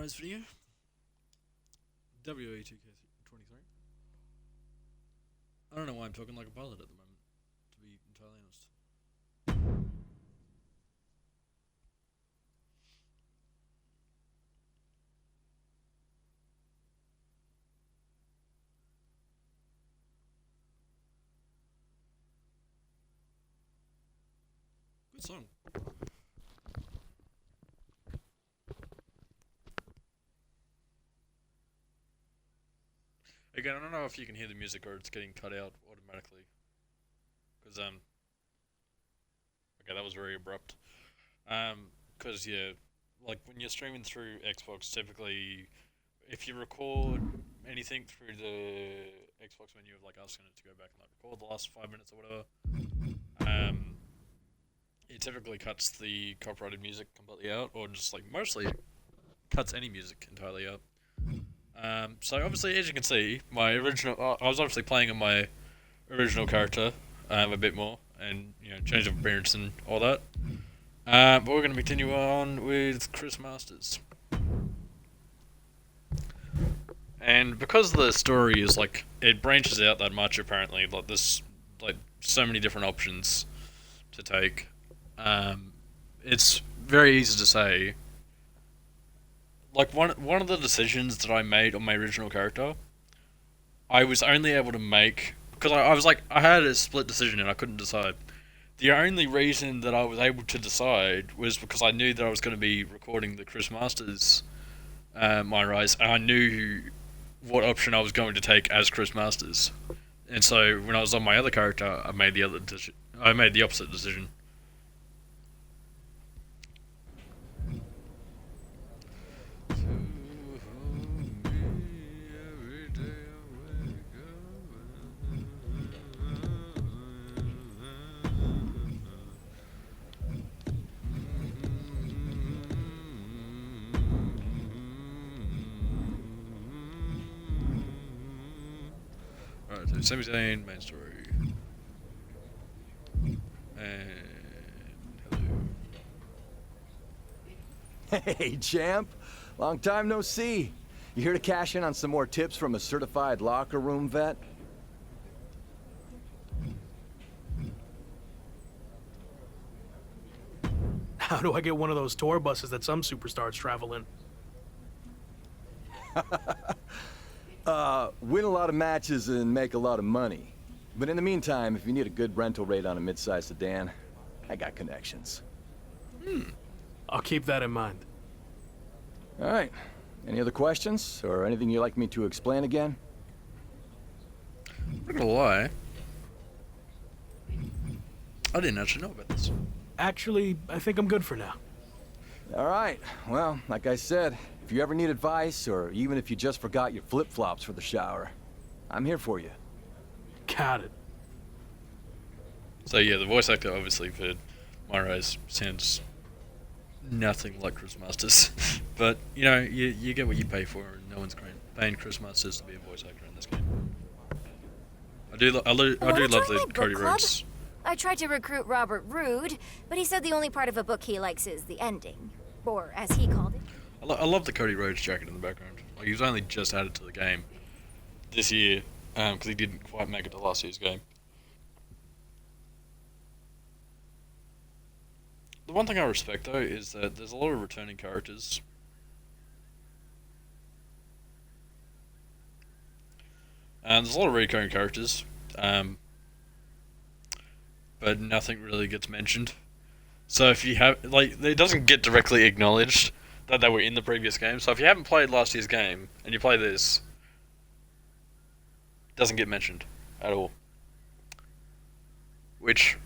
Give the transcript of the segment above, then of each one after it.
Sunrise video. WA2K23. I don't know why I'm talking like a pilot at the moment, to be entirely honest. Good song. Again, I don't know if you can hear the music or it's getting cut out automatically. Because, okay, that was very abrupt. Because, yeah, like when you're streaming through Xbox, typically, if you record anything through the Xbox menu of like asking it to go back and like record the last 5 minutes or whatever, it typically cuts the copyrighted music completely out, or just like mostly cuts any music entirely out. So obviously, as you can see, my original I was obviously playing on my original character a bit more, and change of appearance and all that. But we're going to continue on with Chris Masters, and because the story is like it branches out that much, apparently, like there's like so many different options to take. It's very easy to say. Like one of the decisions that I made on my original character, I was only able to make because I was like I had a split decision and I couldn't decide. The only reason that I was able to decide was because I knew that I was going to be recording the Chris Masters My Rise, and I knew what option I was going to take as Chris Masters. And so when I was on my other character, I made the opposite decision. Alright, so Sami Zayn, main story. And hello. Hey, champ. Long time no see. You here to cash in on some more tips from a certified locker room vet? How do I get one of those tour buses that some superstars travel in? Win a lot of matches and make a lot of money. But in the meantime, if you need a good rental rate on a mid-sized sedan, I got connections. I'll keep that in mind. All right. Any other questions or anything you'd like me to explain again? I'm not gonna lie, I didn't actually know about this. Actually, I think I'm good for now. All right. Well, like I said, if you ever need advice or even if you just forgot your flip-flops for the shower, I'm here for you. Got it. So yeah, the voice actor obviously for My Rise sounds nothing like Chris Masters, but you get what you pay for, and no one's paying Chris Masters to be a voice actor in this game. I do love the Cody Rhodes. I tried to recruit Robert Roode, but he said the only part of a book he likes is the ending, or as he called it. I love the Cody Rhodes jacket in the background. Like he was only just added to the game this year, because he didn't quite make it to last year's game. The one thing I respect though is that there's a lot of returning characters. And there's a lot of recurring characters, but nothing really gets mentioned. So if you have, like, it doesn't get directly acknowledged that they were in the previous game. So if you haven't played last year's game and you play this, it doesn't get mentioned at all. Which,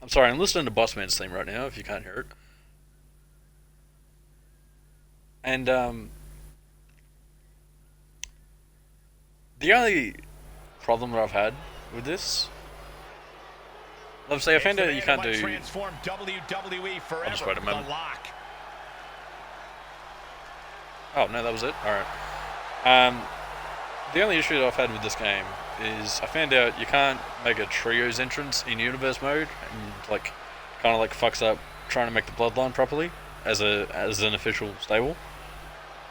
I'm sorry, I'm listening to Bossman's theme right now, if you can't hear it. And, the only problem that I've had with this, let's say I found out you can't do. Transform WWE forever. I'll just wait a minute. The Lock. Oh no, that was it. All right. The only issue that I've had with this game is I found out you can't make a trios entrance in universe mode, and like kind of like fucks up trying to make the bloodline properly as an official stable.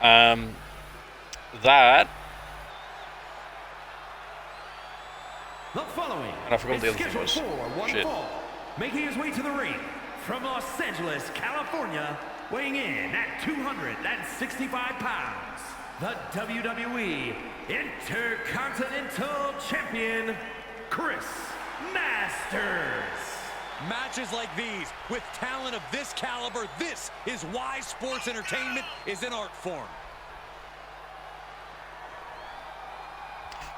That. The following And I forgot is the other thing scheduled was. for one Shit. fall. Making his way to the ring from Los Angeles, California, weighing in at 265 pounds, the WWE Intercontinental Champion, Chris Masters. Matches like these, with talent of this caliber, this is why sports entertainment is an art form.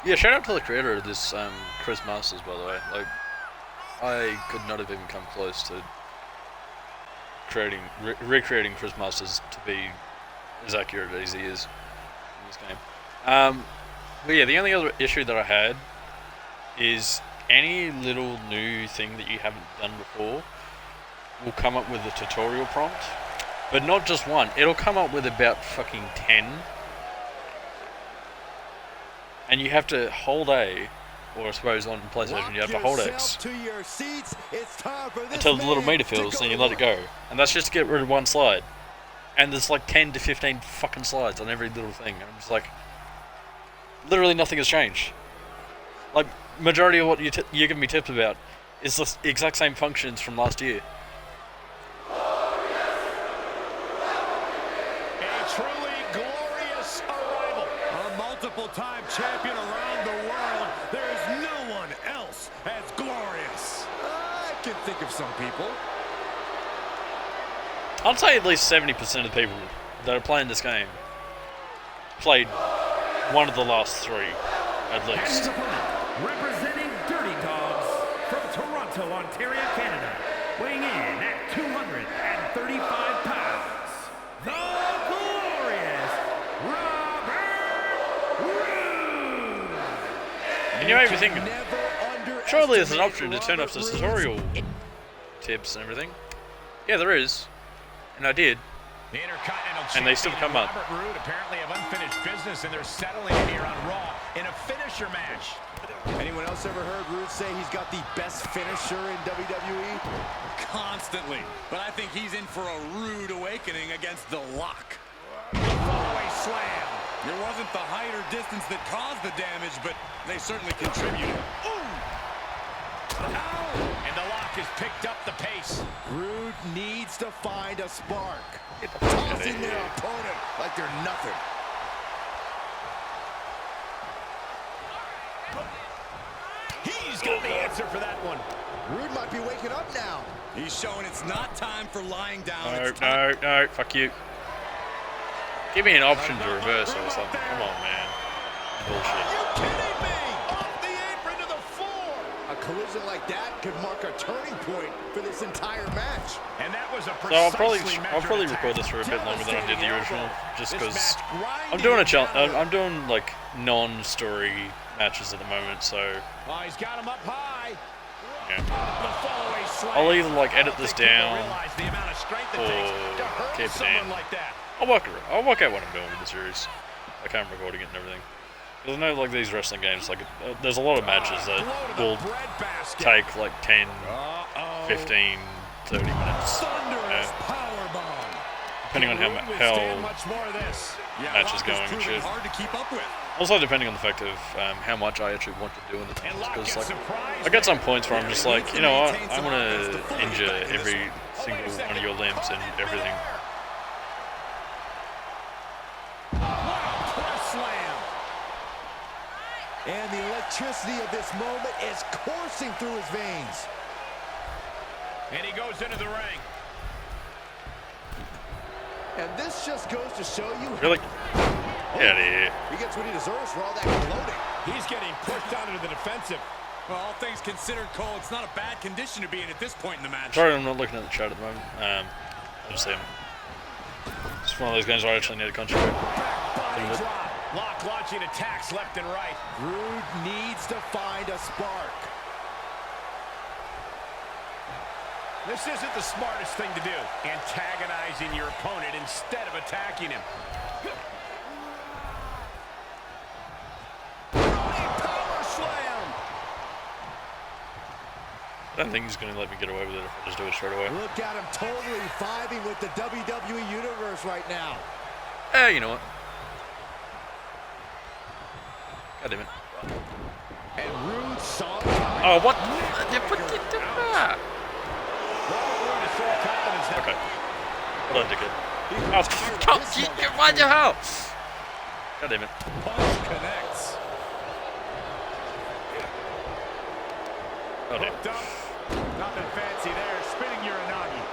Yeah, shout out to the creator of this, Chris Masters, by the way. Like, I could not have even come close to recreating Chris Masters to be as accurate as he is in this game. But yeah, the only other issue that I had is any little new thing that you haven't done before will come up with a tutorial prompt, but not just one. It'll come up with about fucking 10. And you have to hold A, or I suppose on PlayStation you have to hold X until the little meter fills, and you let it go. And that's just to get rid of one slide. And there's like 10 to 15 fucking slides on every little thing. And I'm just like, literally nothing has changed. Like, majority of what you're giving me tips about is the exact same functions from last year. A truly glorious arrival. A multiple-time champion around the world, there is no one else as glorious. I can think of some people. I'd say at least 70% of the people that are playing this game played one of the last three, at And his least. opponent, representing Dirty Dogs from Toronto, Ontario, Canada, weighing in at 235 pounds, the glorious Robert Roode. And you may be thinking, surely there's an option to turn off the tutorial tips and everything. Yeah, there is. And I did. The Intercontinental And they still Champion come up. Robert Roode apparently have unfinished business, and they're settling here on Raw in a finisher match. Anyone else ever heard Rude say he's got the best finisher in WWE? Constantly. But I think he's in for a rude awakening against the Lock. Fallaway slam. It wasn't the height or distance that caused the damage, but they certainly contributed. And the Lock has picked up the pace. Rude needs to find a spark. Get the fuck out of Tossing their here. opponent like they're nothing. He's got the answer for that one. Rude might be waking up now. He's showing it's not time for lying down. No, It's time. no, fuck you. Give me an option to reverse or something. Come on, man. Bullshit. You kidding me? Off the apron to the floor. A collision like that could mark a turning point for this entire match. And that was a So I'll probably precisely record this for a bit longer than I did the original, just This because match I'm doing a I'm doing like non-story matches at the moment, so Oh, he's got him up high. yeah. The fallaway slam. I'll either like edit I don't this think people down realize the amount of strength it or takes to hurt keep it someone in. like that. I'll work out what I'm doing with the series. Like I'm recording it and everything. Because I know like these wrestling games, like there's a lot of matches that will take like 10, 15, 30 minutes. Thunderous powerbomb. Depending on how Much more of this. match is Lock going and proving shit. hard to keep up with. Also depending on the fact of how much I actually want to do in the And times. Lock Because gets like surprised I get some points where I'm just like, you know what, Maintain I some want offense to to fully injure get this every one. single one of your limbs and everything. Press slam. And the electricity of this moment is coursing through his veins. And he goes into the ring. And this just goes to show you Really? Get out of here. he gets what he deserves for all that gloating. He's getting pushed down into the defensive. Well, all things considered, Cole, it's not a bad condition to be in at this point in the match. Sorry I'm not looking at the chat at the moment. Obviously it's one of those games where I actually need to concentrate. Body drop. Lock launching attacks left and right. Rude needs to find a spark. This isn't the smartest thing to do, antagonizing your opponent instead of attacking him. Power slam. I don't think he's going to let me get away with it if I just do it straight away. Look at him totally vibing with the WWE Universe right now. You know what? God damn it. And Rude saw it. Oh, what? You put it down. Okay. Hold on, dickhead. Oh, why'd you help? God damn it. Punch connects. Oh, damn. Hooked up. Nothing fancy there. Spinning Uranagi.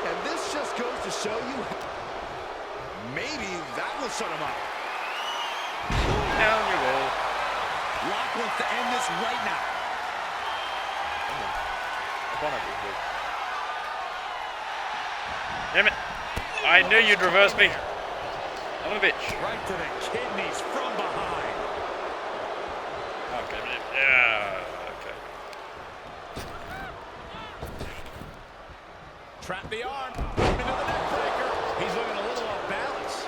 And this just goes to show you, maybe that will shut him up. Down you go. Lock wants to end this right now. Damn it. I knew you'd reverse me. I'm a bitch. Right to the kidneys from behind. Okay, yeah, okay. Trap the arm. Into the neck breaker. He's looking a little off balance.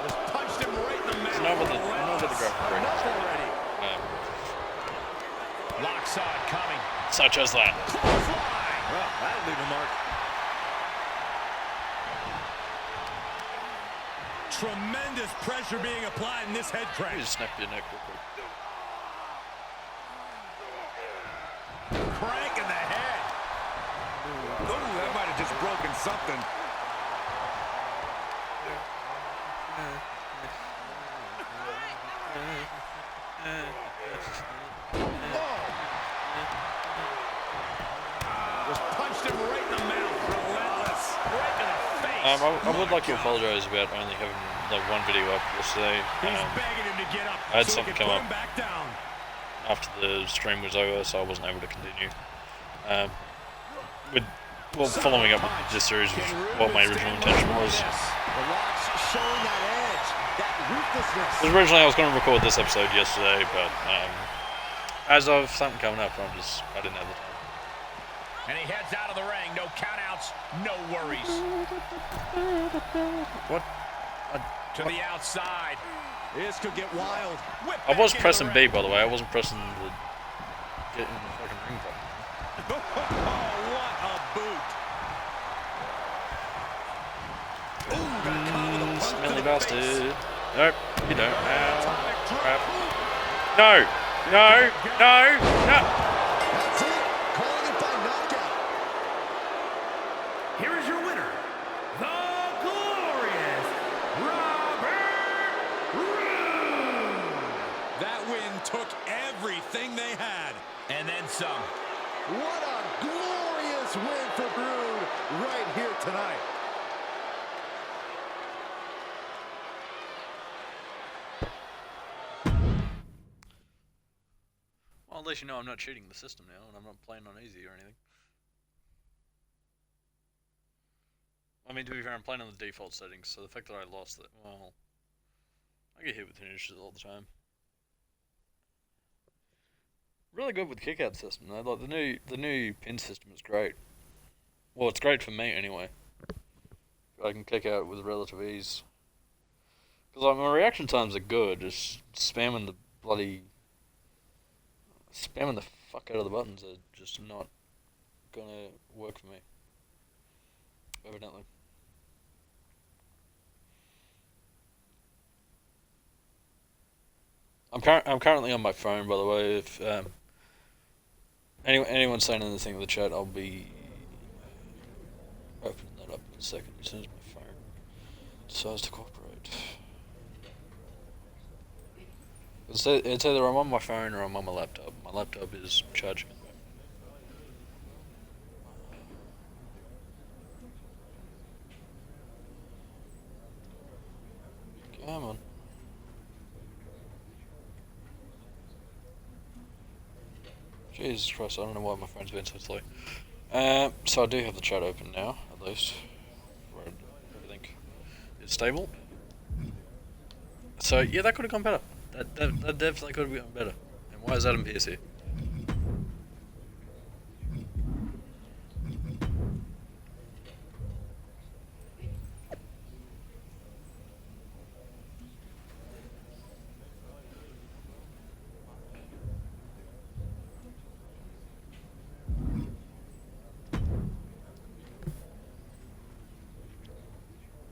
Just punched him right in the mouth. It's not with the graphic right Enough already. Lock saw it coming. Such as that. Clothesline. Well, that'll leave a mark. Tremendous pressure being applied in this head Let crank. me just snap your neck real quick. Crank in the head. Ooh, that might have just broken something. Just punched him right in the mouth. Relentless. Right in the face. I would like to apologize about only having like one video up yesterday. He's begging him to get up. I had so something he can come put up him back down. after the stream was over, so I wasn't able to continue. Following up with this series was what my original intention was. The Rock's showing that edge, that ruthlessness. Originally, I was going to record this episode yesterday, but as of something coming up, I didn't have the time. And he heads out of the ring. No countouts, no worries. What? To the outside. This could get wild. Whip I was back into pressing the B, ring. by the way. I wasn't pressing the get in the fucking ring button. Oh, what a boot. Ooh, got caught with a punch to Smelly the bastard. face. Nope, you don't. Atomic drop. Crap. No! No! No! No! That's it. Calling it by knockout. Here is your winner, the glorious Robert Roode. That win took everything they had. And then some. What a glorious win for Brood right here tonight. Well, at least you know I'm not cheating the system now, and I'm not playing on easy or anything. I mean, to be fair, I'm playing on the default settings, so the fact that I lost that, well, I get hit with finishes all the time. Really good with kick out system though. Like the new pin system is great. Well, it's great for me anyway. I can kick out with relative ease. Because like, my reaction times are good. Just spamming the fuck out of the buttons are just not gonna work for me. Evidently. I'm currently on my phone, by the way. If anyone's saying anything in the chat, I'll be opening that up in a second as soon as my phone decides to cooperate. It's either I'm on my phone or I'm on my laptop. My laptop is charging. Come on. Jesus Christ, I don't know why my phone's been so slow. So I do have the chat open now, at least. Where everything is stable. So, yeah, that could have gone better. That definitely could have gone better. And why is Adam Pearce here?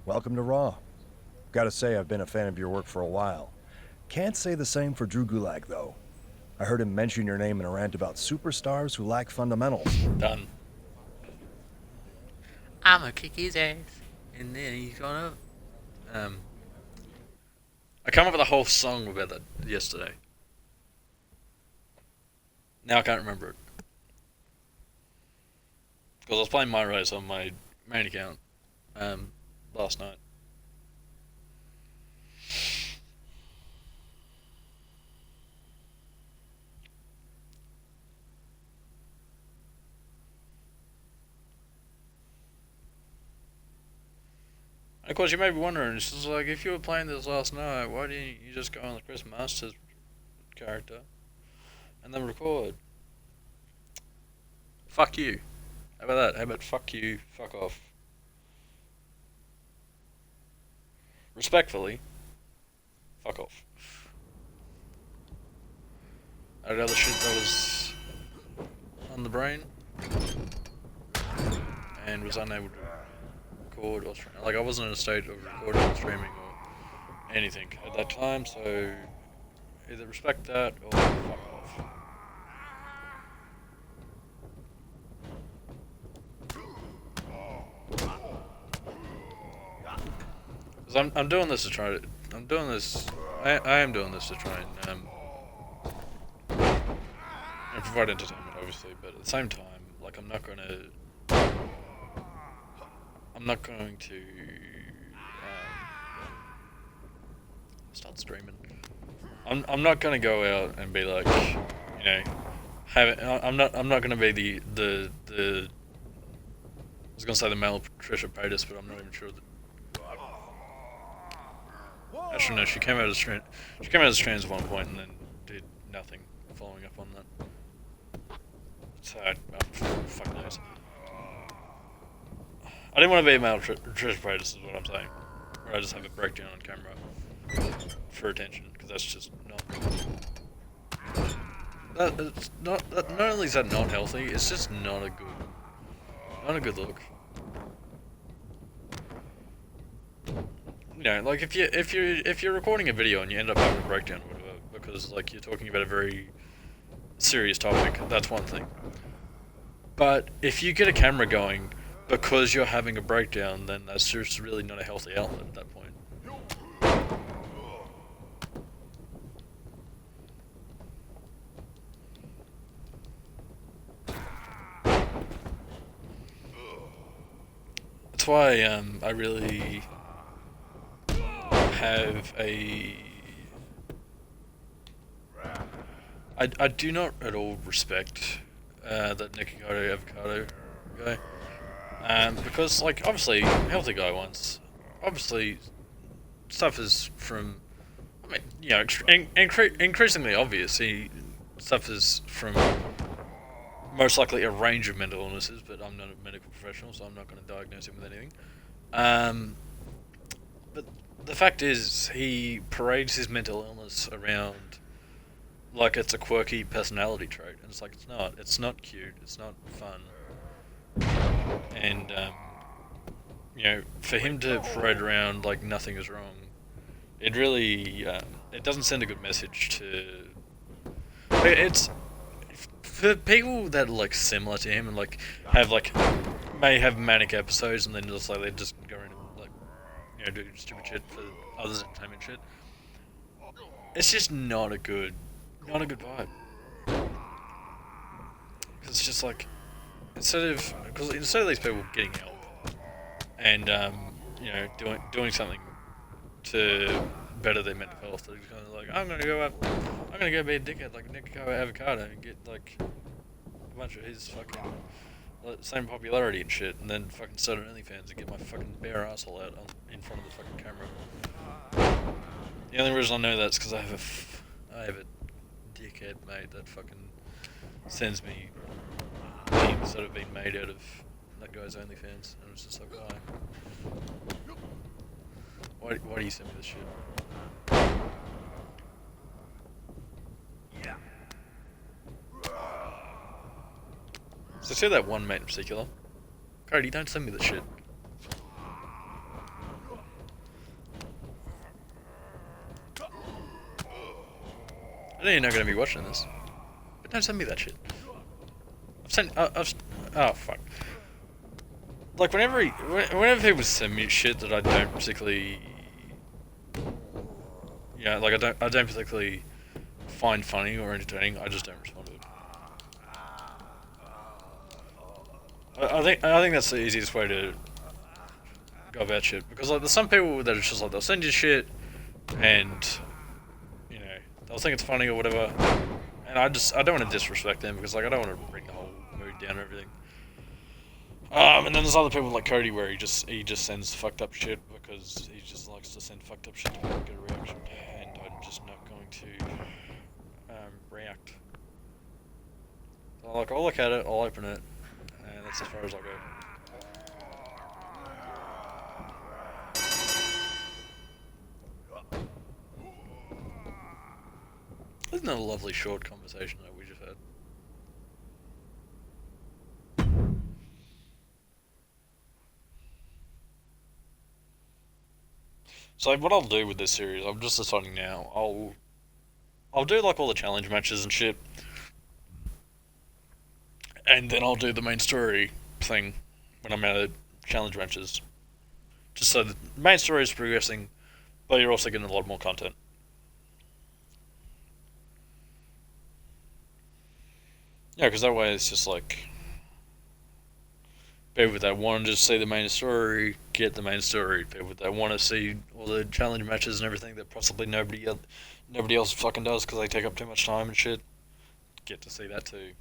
Welcome to Raw. Gotta say, I've been a fan of your work for a while. Can't say the same for Drew Gulak, though. I heard him mention your name in a rant about superstars who lack fundamentals. Done. I'ma kick his ass, and then he's gonna. I came up with a whole song about that yesterday. Now I can't remember it. Because I was playing my race on my main account last night. And of course, you may be wondering, it's just like, if you were playing this last night, why didn't you just go on the Chris Masters character and then record? Fuck you. How about that? How about fuck you, fuck off? Respectfully, fuck off. I had other shit that was on the brain and was unable to record or stream. Like, I wasn't in a state of recording or streaming or anything at that time, so either respect that or fuck off. Because I'm doing this to try to... I'm doing this... I am doing this to try and provide entertainment, obviously, but at the same time, like, I'm not going to start streaming. I'm not going to go out and be like, you know, I'm not going to be the I was going to say the male Trisha Paytas, but I'm not even sure that. Actually, no, she came out as trans at one point and then did nothing following up on that. So, fuck knows. I didn't want to be a male Trisha Paytas, is what I'm saying. Where I just have a breakdown on camera for attention, because that's just not. It's not only is that not healthy, it's just not a good look. You know, like if you're recording a video and you end up having a breakdown or whatever, because like you're talking about a very serious topic, that's one thing. But if you get a camera going because you're having a breakdown, then that's just really not a healthy outlet at that point. That's why I really have a... I do not at all respect that Nikocado Avocado guy. Because, like, obviously, healthy guy once. Obviously, suffers from... I mean, you know, increasingly obvious. He suffers from most likely a range of mental illnesses, but I'm not a medical professional, so I'm not going to diagnose him with anything. But the fact is, he parades his mental illness around like it's a quirky personality trait, and it's like, it's not. It's not cute. It's not fun. And you know, for him to parade around like nothing is wrong, it really it doesn't send a good message to. It's for people that are like similar to him and like have like may have manic episodes and then just like they just go around and like, you know, do stupid shit for others' entertainment shit. It's just not a good vibe. Because it's just like, instead of these people getting help and you know, doing something to better their mental health, they're just kind of like, I'm gonna go be a dickhead like Nikocado Avocado and get like a bunch of his fucking same popularity and shit, and then fucking start on OnlyFans and get my fucking bare asshole out in front of the fucking camera. The only reason I know that's because I have a dickhead mate that fucking sends me memes that have been made out of that guy's OnlyFans, and it's just like, why do you send me this shit? So to that one mate in particular, Cody, don't send me this shit. know you're not gonna be watching this. But don't send me that shit. Oh fuck. Like whenever people send me shit that I don't particularly, like I don't particularly find funny or entertaining, I just don't respond to it. I think that's the easiest way to go about shit, because like there's some people that it's just like they'll send you shit and they'll think it's funny or whatever, and I don't want to disrespect them because like I don't want to bring the whole mood down and everything. And then there's other people like Cody where he just sends fucked up shit because he just likes to send fucked up shit to get a reaction, and I'm just not going to react. So, like I'll look at it, I'll open it, and that's as far as I'll go. Isn't that a lovely short conversation that we just had? So what I'll do with this series, I'm just deciding now, I'll do like all the challenge matches and shit, and then I'll do the main story thing when I'm out of challenge matches, just so the main story is progressing, but you're also getting a lot more content. Yeah, because that way it's just like people that want to just see the main story get the main story. People that want to see all the challenge matches and everything that possibly nobody else fucking does because they take up too much time and shit, get to see that too.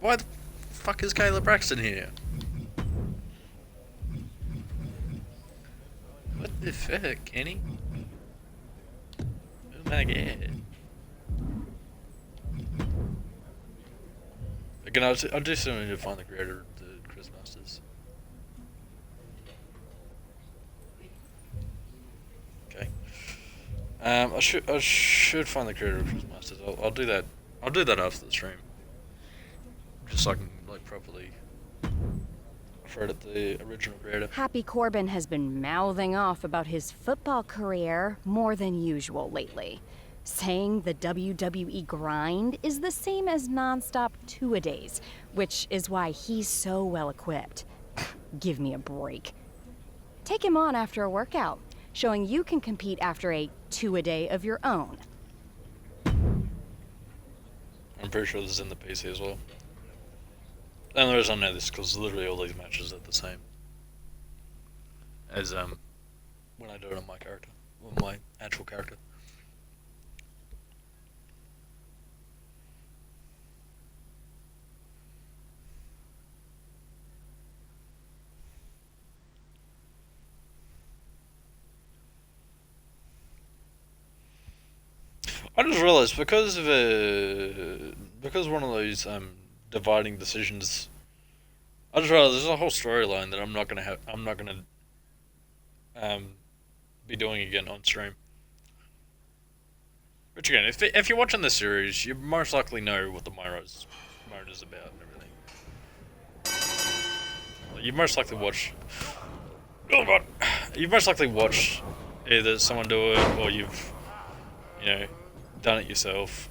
Why the fuck is Kayla Braxton here? What the fuck, Kenny? Oh my god. Again, I'll do something to find the creator of the Chris Masters. Okay. I should find the creator of Chris Masters. I'll do that. I'll do that after the stream. Just so I can like properly credit the original creator. Happy Corbin has been mouthing off about his football career more than usual lately, saying the WWE grind is the same as non-stop two-a-days, which is why he's so well equipped. Give me a break. Take him on after a workout, showing you can compete after a two-a-day of your own. I'm pretty sure this is in the PC as well. And the reason I know this because literally all these matches are the same as when I do it on my character, or my actual character. I just realized because one of those dividing decisions, I just realized there's a whole storyline that I'm not gonna be doing again on stream. Which again, if you're watching this series, you most likely know what the Myra's mode is about and everything. You most likely watch. Oh god, you've most likely watched either someone do it or you've done it yourself.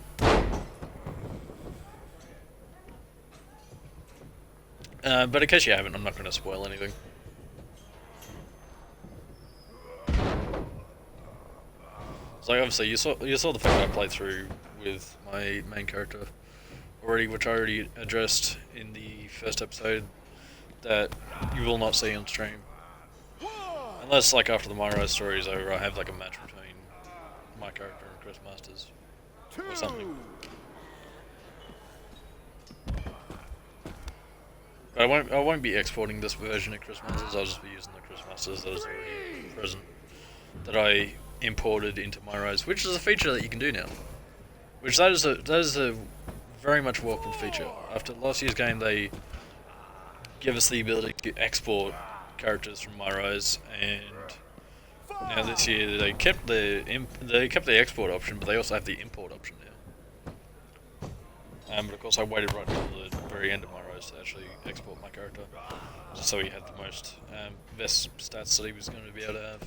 But in case you haven't, I'm not going to spoil anything. So obviously you saw the fact that I played through with my main character already, which I already addressed in the first episode, that you will not see on stream. Unless like after the Myra story is over, I have like a match between my character and Chris Masters or something. But I won't be exporting this version of Chris Masters. I'll just be using the Chris Masters that is already present, that I imported into my Rise, which is a feature that you can do now. Which that is a very much welcome feature. After last year's game, they give us the ability to export characters from my Rise, and now this year they kept the export option, but they also have the import option now. But of course I waited right until the very end of my rise to actually export my character, just so he had the most best stats that he was going to be able to have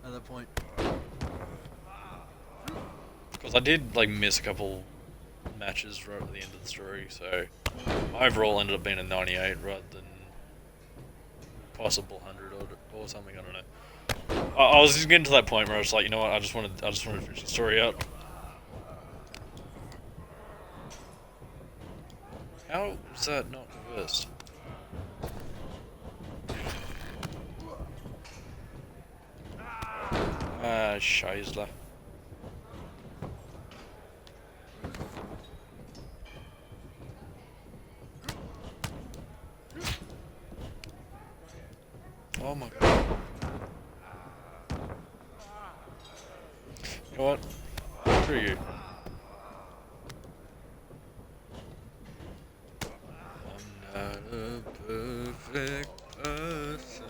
at that point. Because I did like miss a couple matches right at the end of the story, so overall ended up being a 98 rather than possible 100 or something. I don't know. I was just getting to that point where I was like, you know what, I just wanted to finish the story out. How was that not reversed? Scheisler. Oh my god. You know what? Screw you. I'm not a perfect person.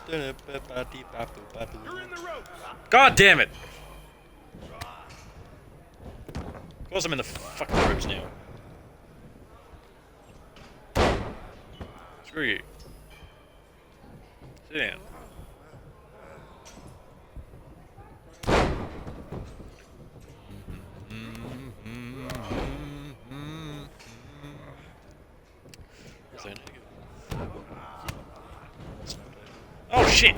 You're in the ropes. God damn it! Of course I'm in the fucking ropes now. Screw you. Sit down. Oh shit!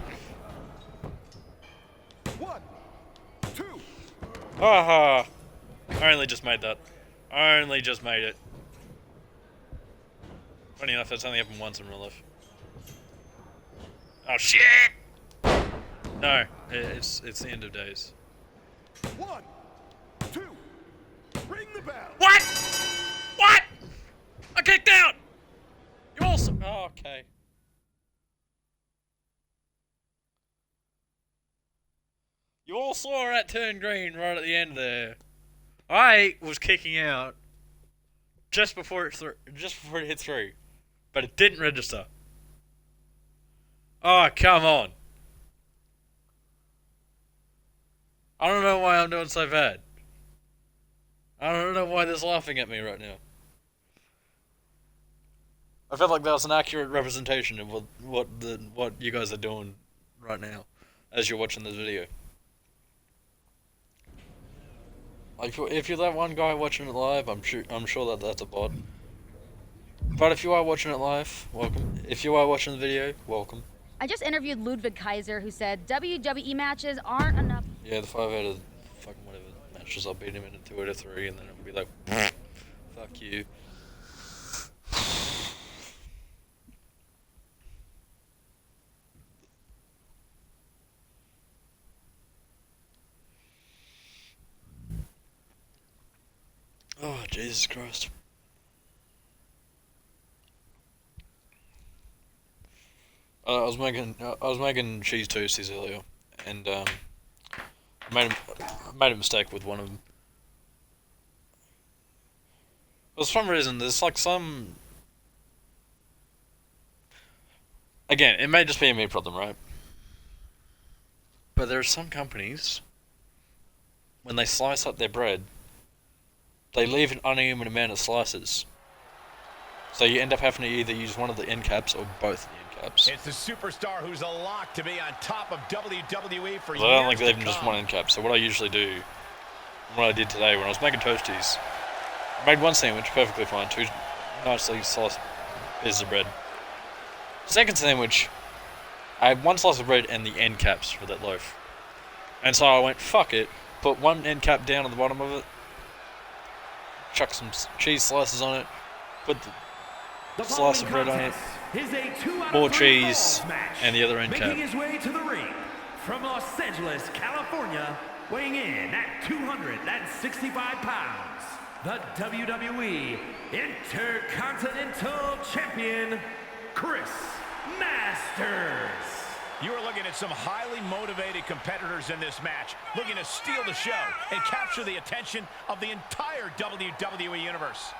1, 2. Haha! I only just made that. I only just made it. Funny enough, that's only happened once in real life. Oh shit! No, it's the end of days. 1, 2. Ring the bell. What? What? I kicked out! You also. Oh, okay. You all saw that turn green right at the end there. I was kicking out just before it hit through, but it didn't register. Oh, come on. I don't know why I'm doing so bad. I don't know why they're laughing at me right now. I felt like that was an accurate representation of what you guys are doing right now as you're watching this video. Like, if you're that one guy watching it live, I'm sure that that's a bot. But if you are watching it live, welcome. If you are watching the video, welcome. I just interviewed Ludwig Kaiser, who said WWE matches aren't enough. Yeah, the 5 out of fucking whatever matches, I'll beat him in a 2 out of 3, and then it'll be like, fuck you. Oh, Jesus Christ. I was making cheese toasties earlier, and I made a mistake with one of them. For some reason, there's like some. Again, it may just be a me problem, right? But there are some companies, when they slice up their bread, they leave an uneven amount of slices. So you end up having to either use one of the end caps or both of the end caps. It's the superstar who's a lock to be on top of WWE for years. I don't like leaving just one end cap. So what I usually do, what I did today when I was making toasties, I made one sandwich perfectly fine, 2 nicely sliced pieces of bread. Second sandwich, I had 1 slice of bread and the end caps for that loaf. And so I went, fuck it, put 1 end cap down at the bottom of it, chuck some cheese slices on it, put the slice of bread on it, more cheese, and the other end cap. Making his way to the ring from Los Angeles, California, weighing in at 265 pounds, the WWE Intercontinental Champion, Chris Masters. You are looking at some highly motivated competitors in this match, looking to steal the show and capture the attention of the entire WWE Universe.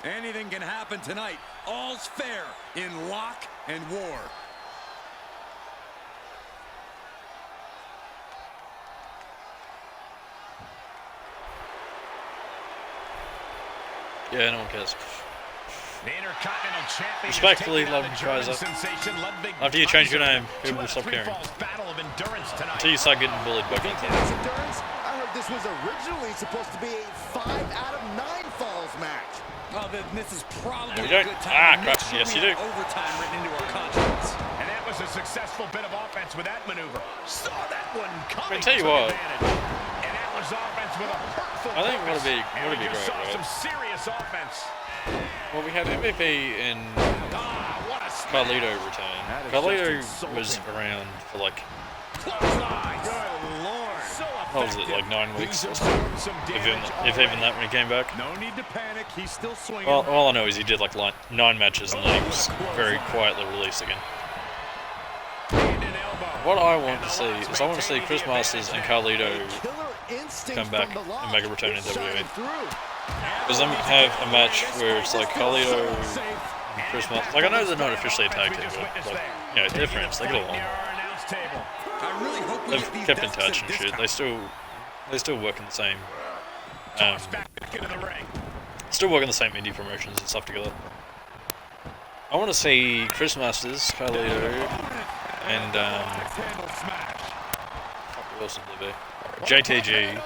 Anything can happen tonight. All's fair in Lock and War. Yeah, no one cares. The Intercontinental Champion. Respectfully, Ludwig Kaiser. After you change your name, people will stop caring. Until you start getting bullied back into Endurance? I heard this was originally supposed to be a 5 out of 9 falls match. Well, then this is probably you a don't. good time to make sure Yes, you we do. have overtime written into our contracts. And that was a successful bit of offense with that maneuver. Saw that one coming. tell you what. And that was offense with a hurtful I think purpose. would be And we great, just saw right? some serious offense. Well, we had MVP and What a smash. Carlito return. Carlito was around for like, Clothesline. Good Lord. So what was it, like 9 weeks or something? If even that when he came back. No need to panic. He's still swinging. Well, all I know is he did like 9 matches and then he was very quietly released again. What I want to see is I want to see Chris Masters and Carlito come back and make a return in WWE. Because then we have a match where it's like Carlito and Chris Masters. Like, I know they're not officially a tag team, but like, you know, they're friends. They get along. I really hope we They've get these kept in belts touch and this shit. time. They still work in the same. Still work in the same indie promotions and stuff together. I want to see Chris Masters, Carlito, and who else would there be? JTG.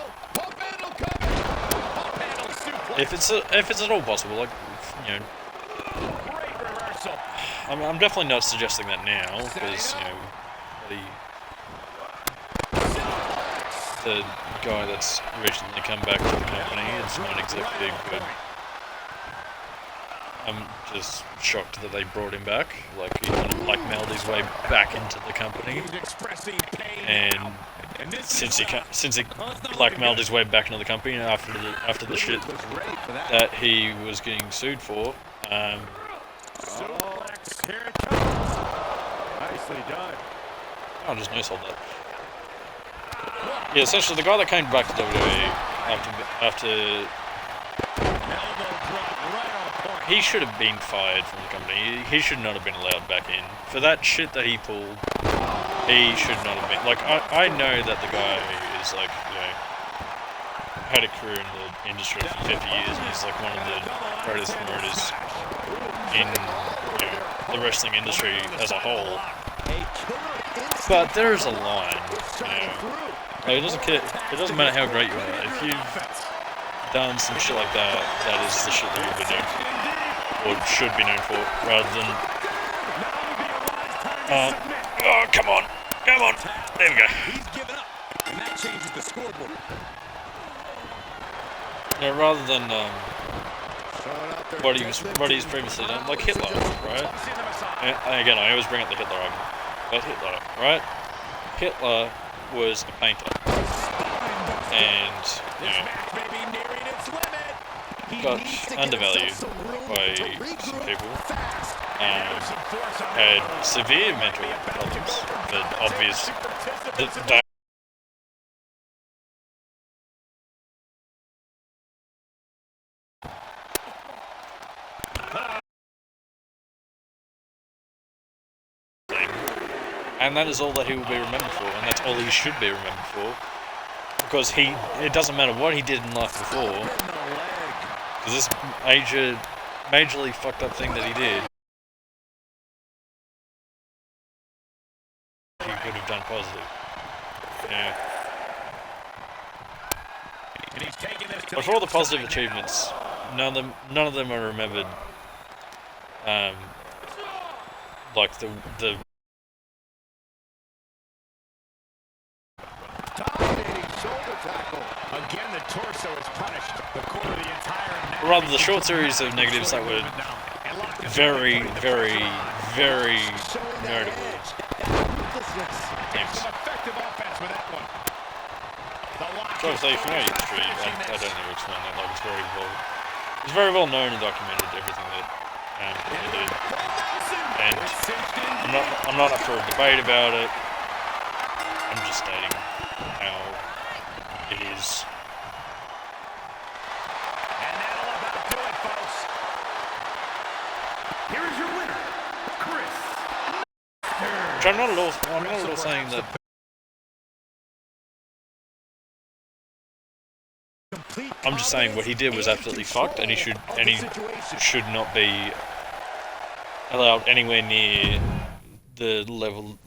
If it's at all possible, like, you know, I'm definitely not suggesting that now because, you know, the guy that's recently come back to the company is not exactly good. I'm just shocked that they brought him back. Like, he kind of blackmailed his way back into the company, and since he blackmailed his way back into the company after the shit that he was getting sued for, Nicely done. I'll just no-sold that. Yeah, essentially the guy that came back to WWE after he should have been fired from the company. He should not have been allowed back in. For that shit that he pulled, he should not have been. Like, I know that the guy is, like, you know, had a career in the industry for 50 years and he's like one of the greatest promoters in, you know, the wrestling industry as a whole. But there is a line, you know. Like, it doesn't matter how great you are. If you've done some shit like that, that is the shit that you'll be known for, or should be known for, rather than oh, come on, there we go. He's given up, and that changes the scoreboard. You know, rather than what he's previously done, like Hitler, right? And again, I always bring up the Hitler argument, but Hitler, right? Hitler was a painter, and, you know, got undervalued by some people, had severe mental problems, but obvious that and that is all that he will be remembered for, and that's all he should be remembered for, because it doesn't matter what he did in life before, because this majorly fucked up thing that he did, he could have done positive. Yeah. But for all the positive achievements, none of them are remembered. Like the Again, the torso is punished. The core of the entire rather the short series of negatives that were very, very, very notable. Thanks. So if you know your history, I don't need to explain that. Like, it's very well known and documented, everything that he did. And I'm not up for a debate about it. I'm just stating how it is. And that'll about do it, folks. I'm not at all. I'm not at all saying that. I'm just saying what he did was absolutely fucked, and he should not be allowed anywhere near the level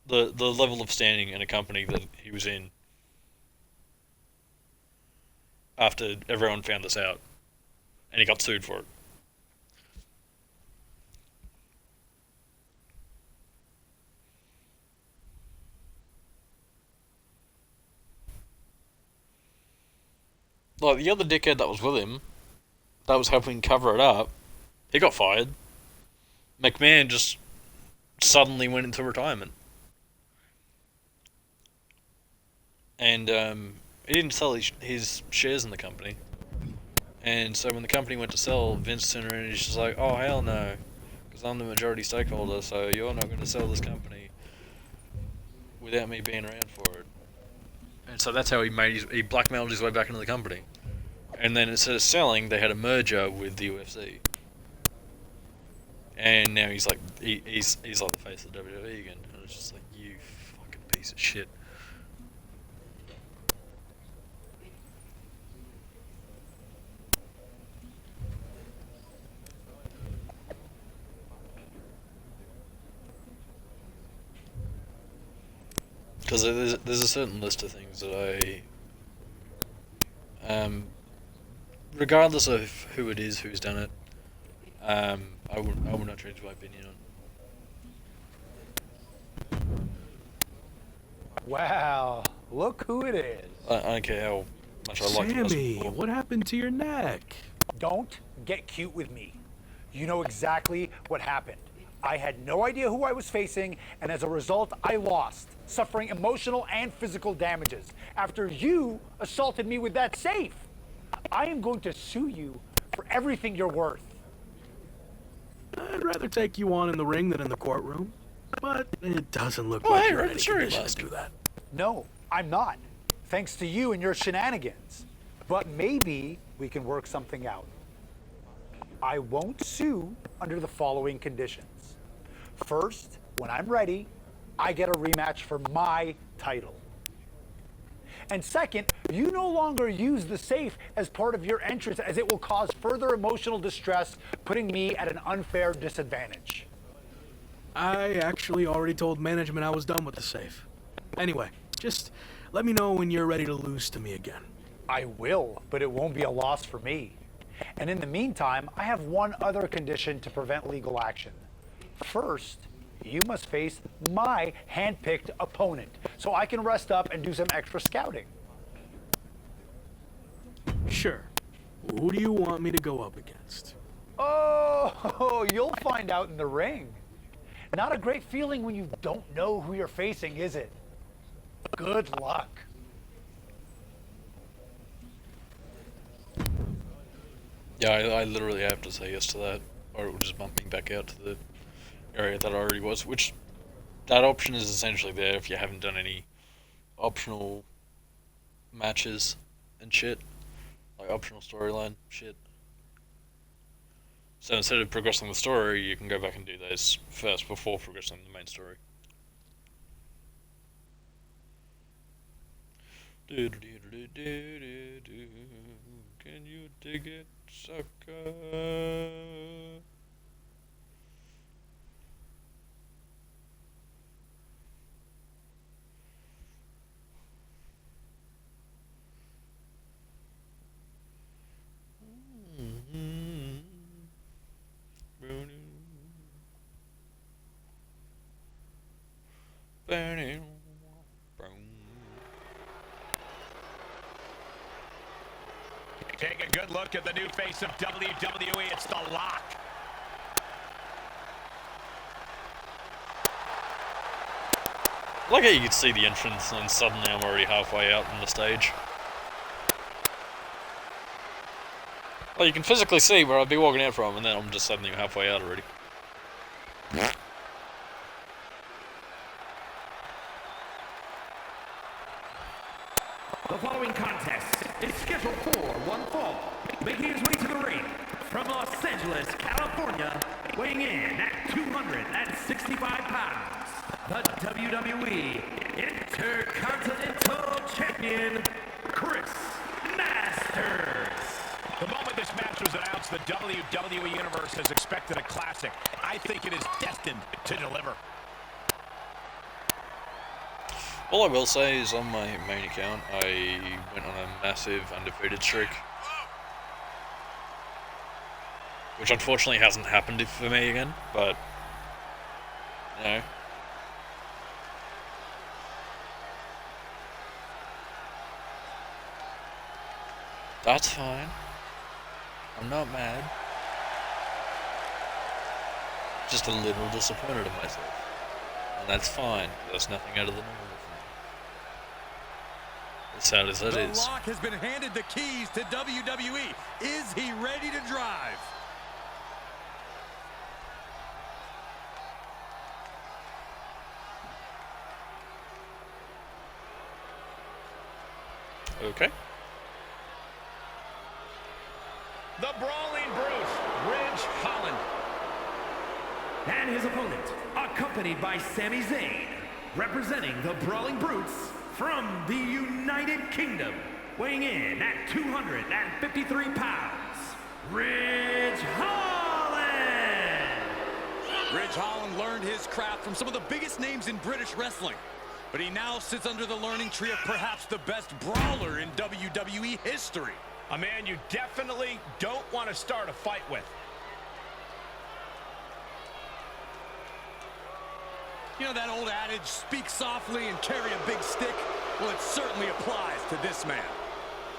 of standing in a company that he was in after everyone found this out, and he got sued for it. Like, the other dickhead that was with him, that was helping cover it up, he got fired. McMahon just suddenly went into retirement. And he didn't sell his shares in the company. And so when the company went to sell, Vince turned around and he's just like, oh, hell no. Because I'm the majority stakeholder, so you're not going to sell this company without me being around for it. And so that's how he blackmailed his way back into the company. And then instead of selling, they had a merger with the UFC. And now he's like, he's like the face of the WWE again. And it's just like, you fucking piece of shit. Because there's a certain list of things that regardless of who it is who's done it, I would not change my opinion on. Wow, look who it is. I don't care how much I like it. Sammy, what happened to your neck? Don't get cute with me. You know exactly what happened. I had no idea who I was facing, and as a result, I lost, suffering emotional and physical damages after you assaulted me with that safe. I am going to sue you for everything you're worth. I'd rather take you on in the ring than in the courtroom, but it doesn't look like you're in any condition to do that. No, I'm not, thanks to you and your shenanigans. But maybe we can work something out. I won't sue under the following conditions. First, when I'm ready, I get a rematch for my title. And second, you no longer use the safe as part of your entrance, as it will cause further emotional distress, putting me at an unfair disadvantage. I actually already told management I was done with the safe. Anyway, just let me know when you're ready to lose to me again. I will, but it won't be a loss for me. And in the meantime, I have one other condition to prevent legal action. First, you must face my hand-picked opponent, so I can rest up and do some extra scouting. Sure. Who do you want me to go up against? Oh, you'll find out in the ring. Not a great feeling when you don't know who you're facing, is it? Good luck. Yeah, I literally have to say yes to that, or it will just bump me back out to the area that I already was, which that option is essentially there if you haven't done any optional matches and shit, like optional storyline shit. So instead of progressing the story, you can go back and do those first before progressing the main story. Can you dig it, sucker? Take a good look at the new face of WWE. It's the Lock. I like how you can see the entrance and suddenly I'm already halfway out on the stage. Well, you can physically see where I'd be walking out from, and then I'm just suddenly halfway out already. The following contest is scheduled for one fall, making his way to the ring from Los Angeles, California, weighing in at 265 pounds, the WWE Intercontinental Champion, Chris Masters. The moment this match was announced, the WWE Universe has expected a classic. I think it is destined to deliver. All I will say is on my main account, I went on a massive undefeated streak. Which unfortunately hasn't happened for me again, but, you know. That's fine. I'm not mad. Just a little disappointed in myself. And that's fine. That's nothing out of the normal for me. As sad as that is. The Lock has been handed the keys to WWE. Is he ready to drive? Okay. The Brawling Bruce, Ridge Holland. And his opponent, accompanied by Sami Zayn, representing the Brawling Brutes from the United Kingdom, weighing in at 253 pounds, Ridge Holland. Ridge Holland learned his craft from some of the biggest names in British wrestling, but he now sits under the learning tree of perhaps the best brawler in WWE history. A man you definitely don't want to start a fight with. You know that old adage, speak softly and carry a big stick? Well, it certainly applies to this man.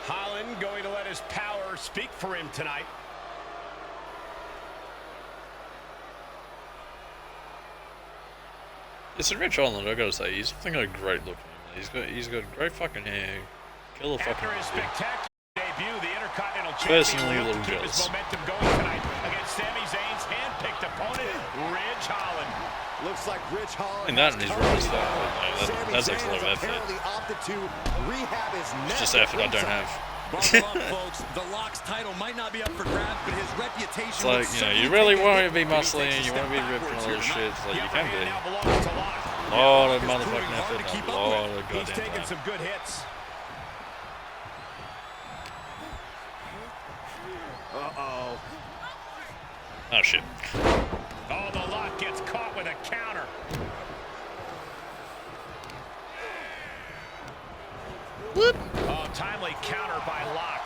Holland going to let his power speak for him tonight. Listen, Ridge Holland, I gotta say, he's got a great look on him. He's got great fucking hair. Killer fucking After his hair. spectacular debut, the Intercontinental Personally, Champion a will little keep his jealous. momentum going tonight against Sami Zayn's hand-picked opponent, Ridge Holland. Looks like Ridge Holland. And that and his run stuff, that takes a lot of effort. Opted to rehab his It's just effort I don't have. Buckle up, folks. The Lock's title might not be up for grabs, but his reputation. It's like, you know, you really want to be muscly and you want to be ripped and all this shit. It's like, you can be. A lot of motherfucking effort and a lot of He's goddamn taking time. some good hits. Uh-oh. Oh, shit. Oh, the Lock gets caught with a counter. Whoop. Oh, timely counter by Lock.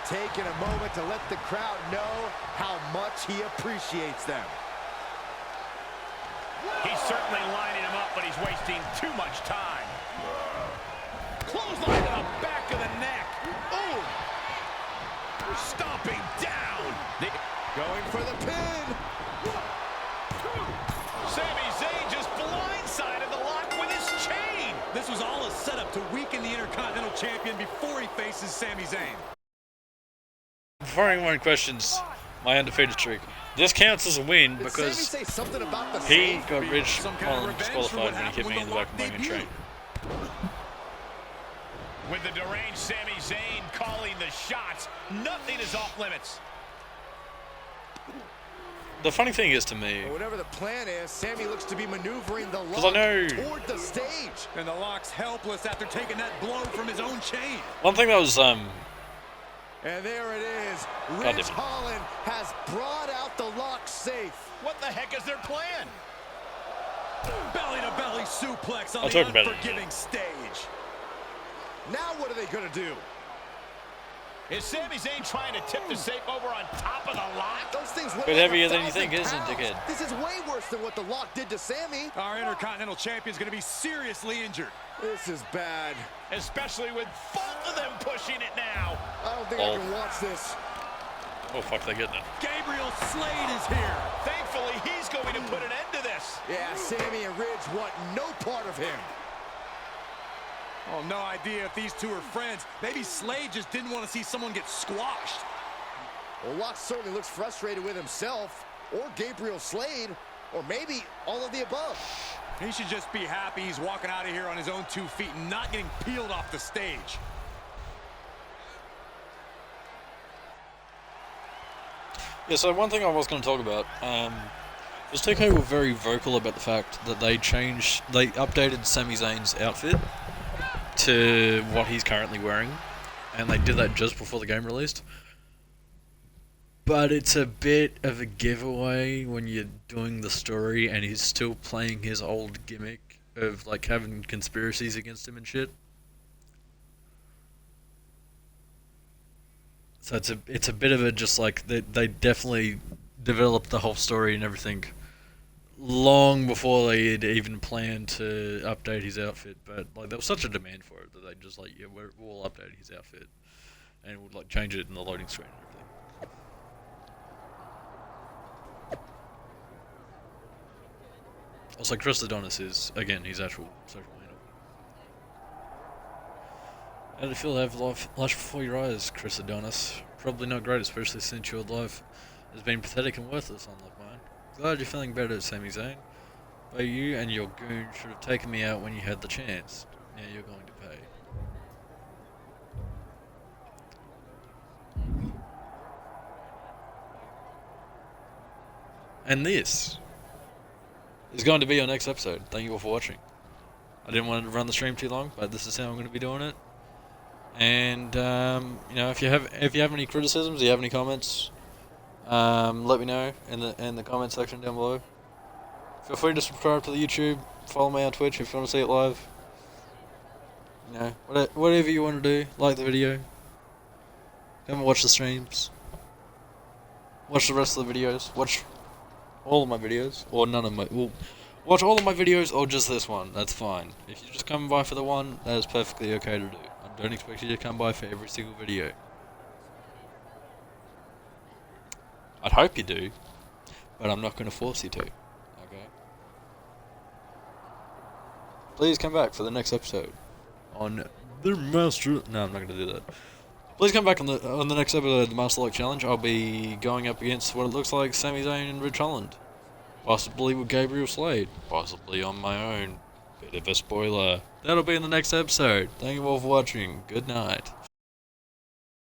Taking a moment to let the crowd know how much he appreciates them. He's certainly lining him up, but he's wasting too much time. Clothesline to the back of the neck. Oh! Stomping down. Going for the pin. Sami Zayn just blindsided the Lock with his chain. This was all a setup to weaken the Intercontinental Champion before he faces Sami Zayn. Before anyone questions my undefeated streak, this counts as a win Did because Sami say something about the he safe? got Ridge Some kind of Holland revenge for what disqualified when he hit happened me when in the the back of Lock my own train. With the deranged Sami Zayn calling the shots, nothing is off limits. The funny thing is to me, Well, whatever the plan is, Sami looks to be maneuvering the because I Lock know toward the stage. And the Lock's helpless after taking that blow from his own chain. one thing that was And there it is. damn Ridge it. Holland has brought out the Lock safe. What the heck is their plan? Belly-to-belly suplex on I'll the talk about it in a unforgiving stage. Now what are they going to do? Is Sami Zayn trying to tip the safe over on top of the Lock? Those things weigh Bit like heavier than you 1,000 think, isn't it, pounds. dickhead? This is way worse than what the Lock did to Sami. Our Intercontinental Champion is going to be seriously injured. This is bad. Especially with both of them pushing it now. I don't think I can watch this. oh fuck, they're getting it. Gabriel Slade is here. Thankfully, he's going to put an end to this. Yeah, Sami and Ridge want no part of him. Oh, no idea if these two are friends. Maybe Slade just didn't want to see someone get squashed. Well, Lock certainly looks frustrated with himself, or Gabriel Slade, or maybe all of the above. He should just be happy he's walking out of here on his own 2 feet and not getting peeled off the stage. Yeah, so one thing I was going to talk about, was TK were very vocal about the fact that they updated Sami Zayn's outfit to what he's currently wearing, and they did that just before the game released. But it's a bit of a giveaway when you're doing the story and he's still playing his old gimmick of like having conspiracies against him and shit. So it's a bit of a just like they definitely developed the whole story and everything long before they had even planned to update his outfit. But like there was such a demand for it that they just like, yeah, we'll update his outfit and we'll like change it in the loading screen and everything. Also, Chris Adonis is again his actual social handle. How did it feel to have life flash before your eyes, Chris Adonis? Probably not great, especially since your life has been pathetic and worthless, unlike mine. Glad you're feeling better, Sami Zayn. But you and your goon should have taken me out when you had the chance. Now you're going to pay. And this is going to be our next episode. Thank you all for watching. I didn't want to run the stream too long, but this is how I'm going to be doing it. And you know, if you have any criticisms, you have any comments, let me know in the comment section down below. Feel free to subscribe to the YouTube. Follow me on Twitch if you want to see it live. You know, whatever you want to do. Like the video. Come and watch the streams. Watch the rest of the videos. Watch all of my videos, or none of my. Well, watch all of my videos, or just this one. That's fine. If you just come by for the one, that is perfectly okay to do. I don't expect you to come by for every single video. I'd hope you do, but I'm not going to force you to. Okay. Please come back for the next episode on the Master. No, I'm not going to do that. Please come back on the next episode of the Masterlock Challenge. I'll be going up against what it looks like Sami Zayn and Rich Holland. Possibly with Gabriel Slade. Possibly on my own. Bit of a spoiler. That'll be in the next episode. Thank you all for watching. Good night.